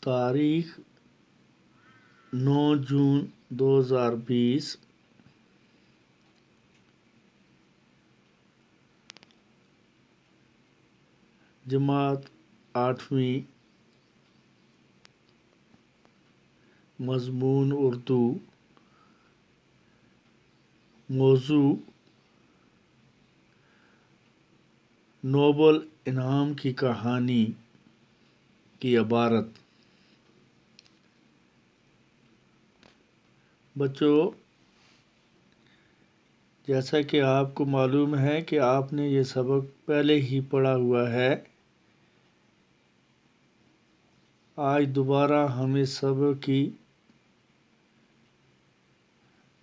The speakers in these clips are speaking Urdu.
تاریخ 9 جون 2020، جماعت 8ویں، مضمون اردو، موضوع نوبل انعام کی کہانی کی عبارت۔ بچوں، جیسا کہ آپ کو معلوم ہے کہ آپ نے یہ سبق پہلے ہی پڑھا ہوا ہے، آج دوبارہ ہم اس سبق کی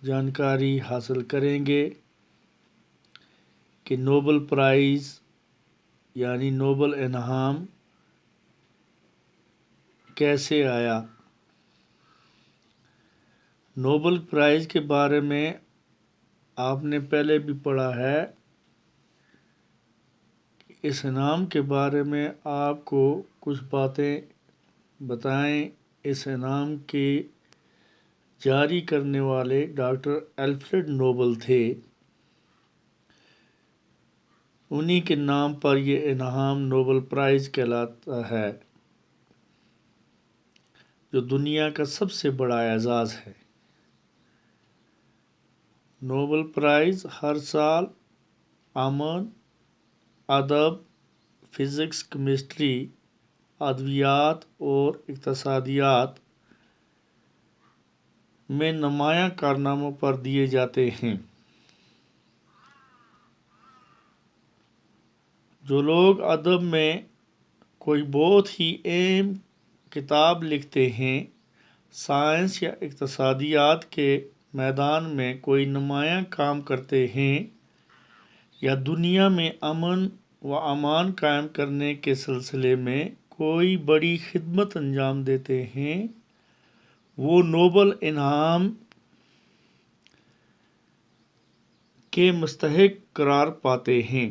جانکاری حاصل کریں گے کہ نوبل پرائز یعنی نوبل انعام کیسے آیا۔ نوبل پرائز کے بارے میں آپ نے پہلے بھی پڑھا ہے۔ اس انعام کے بارے میں آپ کو کچھ باتیں بتائیں۔ اس انعام کے جاری کرنے والے ڈاکٹر الفریڈ نوبل تھے۔ انہی کے نام پر یہ انعام نوبل پرائز کہلاتا ہے، جو دنیا کا سب سے بڑا اعزاز ہے۔ نوبل پرائز ہر سال امن، ادب، فزکس، کیمسٹری، ادویات اور اقتصادیات میں نمایاں کارناموں پر دیے جاتے ہیں۔ جو لوگ ادب میں کوئی بہت ہی اہم کتاب لکھتے ہیں، سائنس یا اقتصادیات کے میدان میں کوئی نمایاں کام کرتے ہیں، یا دنیا میں امن و امان قائم کرنے کے سلسلے میں کوئی بڑی خدمت انجام دیتے ہیں، وہ نوبل انعام کے مستحق قرار پاتے ہیں۔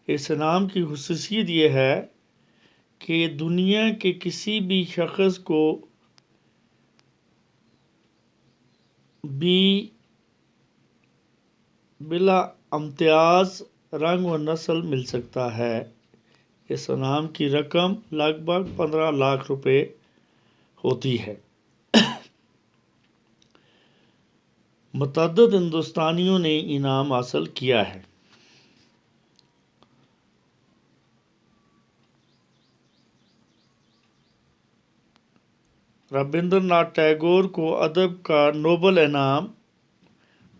اس انعام کی خصوصیت یہ ہے کہ دنیا کے کسی بھی شخص کو بھی بلا امتیاز رنگ و نسل مل سکتا ہے۔ اس انعام کی رقم لگ بھگ 15 لاکھ روپے ہوتی ہے۔ متعدد ہندوستانیوں نے انعام حاصل کیا ہے۔ رابندر ناتھ ٹیگور کو ادب کا نوبل انعام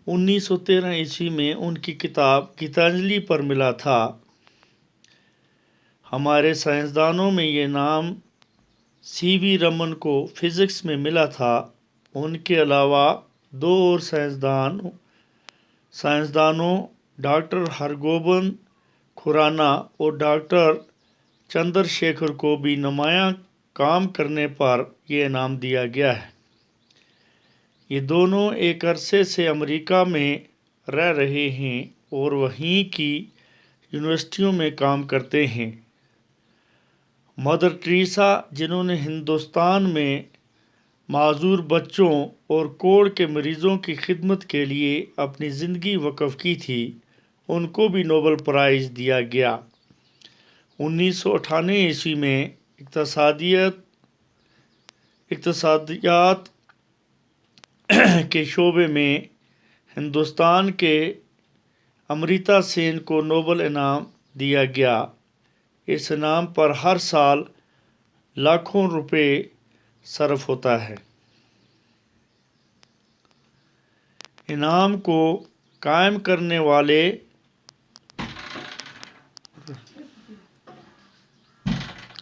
1913 عیسوی میں ان کی کتاب گیتانجلی پر ملا تھا۔ ہمارے سائنسدانوں میں یہ انعام سی وی رمن کو فزکس میں ملا تھا۔ ان کے علاوہ 2 اور سائنسدانوں ڈاکٹر ہرگوبند کھرانا اور ڈاکٹر چندر شیکھر کو بھی نمایاں کام کرنے پر یہ انعام دیا گیا ہے۔ یہ دونوں ایک عرصے سے امریکہ میں رہ رہے ہیں اور وہیں کی یونیورسٹیوں میں کام کرتے ہیں۔ مدر ٹریسا، جنہوں نے ہندوستان میں معذور بچوں اور کوڑھ کے مریضوں کی خدمت کے لیے اپنی زندگی وقف کی تھی، ان کو بھی نوبل پرائز دیا گیا۔ 1998 عیسوی میں اقتصادیات کے شعبے میں ہندوستان کے امریتا سین کو نوبل انعام دیا گیا۔ اس انعام پر ہر سال لاکھوں روپے صرف ہوتا ہے۔ انعام کو قائم کرنے والے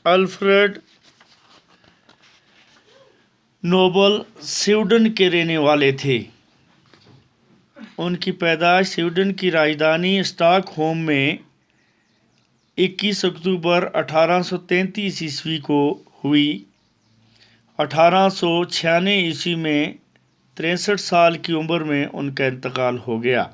الفریڈ نوبل سویڈن کے رہنے والے تھے۔ ان کی پیدائش سویڈن کی راجدھانی اسٹاک ہوم میں 21 اکتوبر 1833 عیسوی کو ہوئی۔ 1896 عیسوی میں 63 سال کی عمر میں ان کا انتقال ہو گیا۔